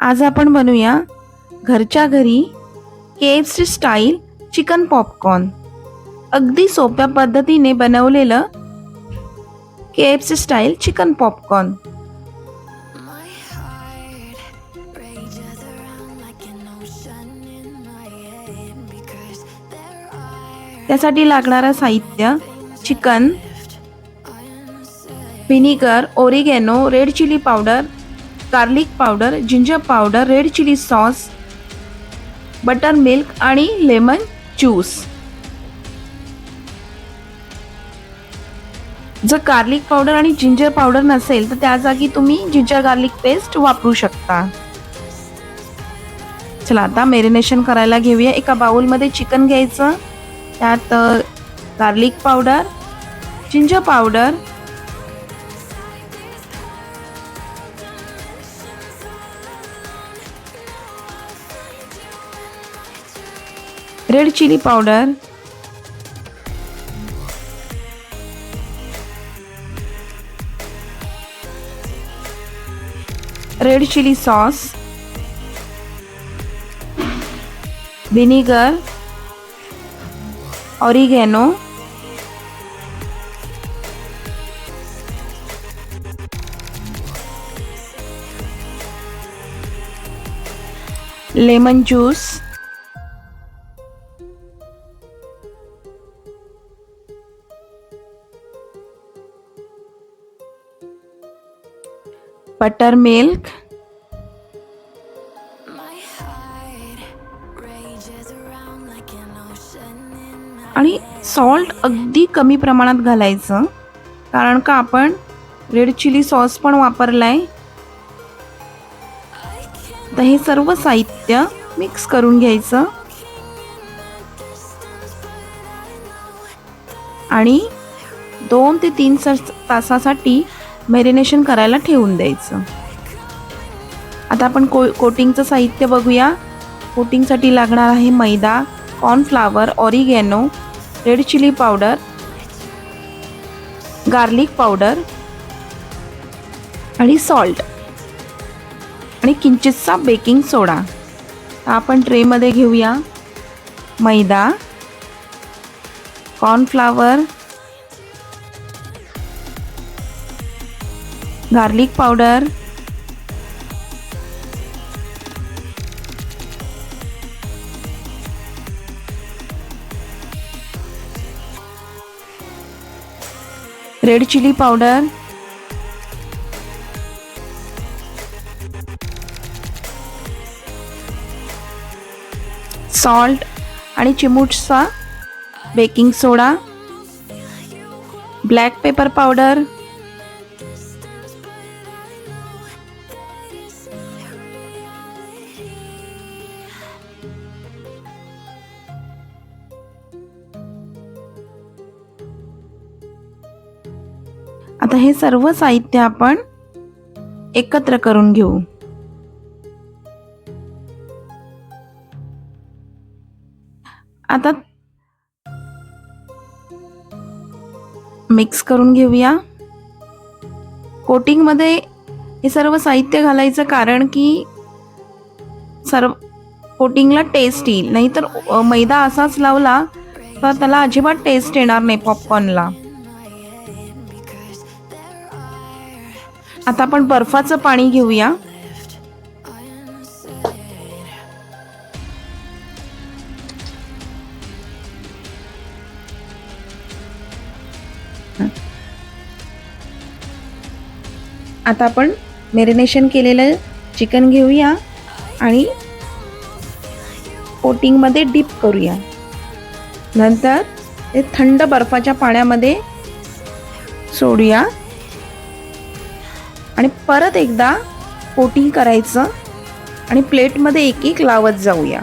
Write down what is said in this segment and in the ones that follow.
आज आपण बनवूया घरच्या घरी KFC स्टाईल चिकन पॉपकॉर्न. अगदी सोप्या पद्धतीने बनवलेलं KFC स्टाईल चिकन पॉपकॉर्न. त्यासाठी लागणारं साहित्य: chicken, vinegar, oregano, red chilli powder, garlic powder, ginger powder, red chilli sauce, buttermilk आणि लेमन ज्यूस. जर गार्लिक पावडर आणि जिंजर पावडर नसेल तर त्या जागी तुम्ही जिंजर गार्लिक पेस्ट वापरू शकता. चला आता मॅरिनेशन करायला घेऊया. एका बाउलमध्ये चिकन घ्यायचं, त्यात garlic powder, ginger powder, red chilli powder, red chilli sauce, vinegar, oregano, lemon juice, buttermilk, आणि सॉल्ट अगदी कमी प्रमाणात घालायचं, कारण का आपण रेड चिली सॉस पण वापरलाय. तर हे सर्व साहित्य मिक्स करून घ्यायचं आणि 2 ते 3 तासासाठी मॅरिनेशन करायला ठेवून द्यायचं. आता आपण कोटिंगचं साहित्य बघूया. कोटिंगसाठी लागणार आहे मैदा, cornflour, oregano, red chilli powder, garlic powder आणि सॉल्ट आणि किंचितसा बेकिंग सोडा. आपण ट्रेमध्ये घेऊया मैदा, cornflour, garlic powder, red chilli powder, salt आणि चिमूटसा baking soda, black pepper powder, आता हे सर्व साहित्य आपण एकत्र करून घेऊ. आता मिक्स करून घेऊया. कोटिंगमध्ये हे सर्व साहित्य घालायचं कारण की सर्व कोटिंगला टेस्ट येईल, नाहीतर मैदा असाच लावला तर त्याला अजिबात टेस्ट येणार नाही पॉपकॉर्नला. आता आपण बर्फाचं पाणी घेऊया. आता आपण मॅरिनेशन केलेलं चिकन घेऊया आणि कोटिंगमध्ये डीप करूया. नंतर ते थंड बर्फाच्या पाण्यामध्ये सोडूया आणि परत एकदा कोटिंग करायचं आणि प्लेटमध्ये एक एक लावत जाऊया.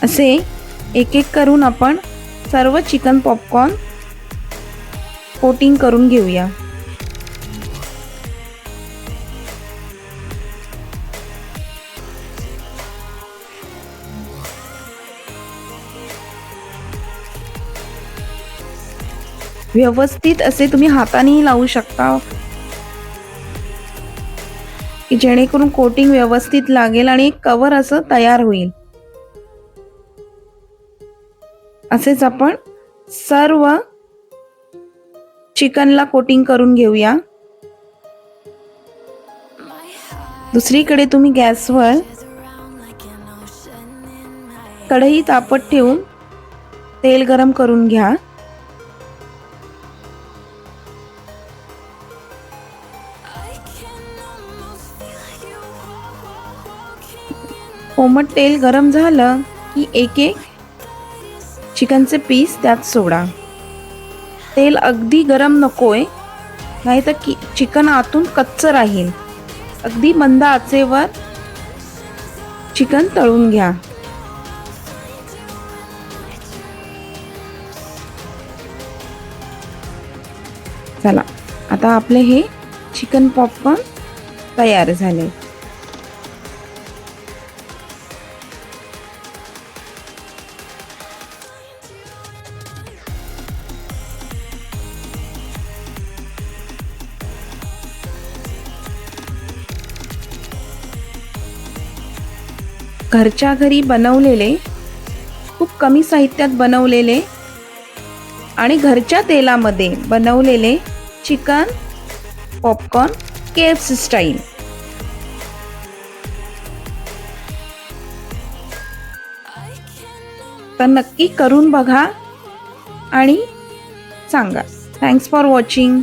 असे एक एक करून आपण सर्व चिकन पॉपकॉर्न कोटिंग करून घेऊया. व्यवस्थित असे तुम्ही हातानेही लावू शकता की जेणेकरून कोटिंग व्यवस्थित लागेल आणि एक कव्हर असं तयार होईल. असेच आपण सर्व चिकनला कोटिंग करून घेऊया. दुसरीकडे तुम्ही गॅसवर कढई तापत ठेवून तेल गरम करून घ्या. कोमट तेल गरम झालं की एक एक चिकनचे पीस त्यात सोडा. तेल अगदी गरम नकोय, नाहीतर चिकन आतून कच्चं राहील. अगदी मंद आचेवर चिकन तळून घ्या. चला, आता आपले हे चिकन पॉपकॉर्न तयार झाले. घरच्या घरी बनवलेले, खूप कमी साहित्यात बनवलेले आणि घरच्या तेलामध्ये बनवलेले चिकन पॉपकॉर्न KFC स्टाईल. तर नक्की करून बघा आणि सांगा. Thanks for watching.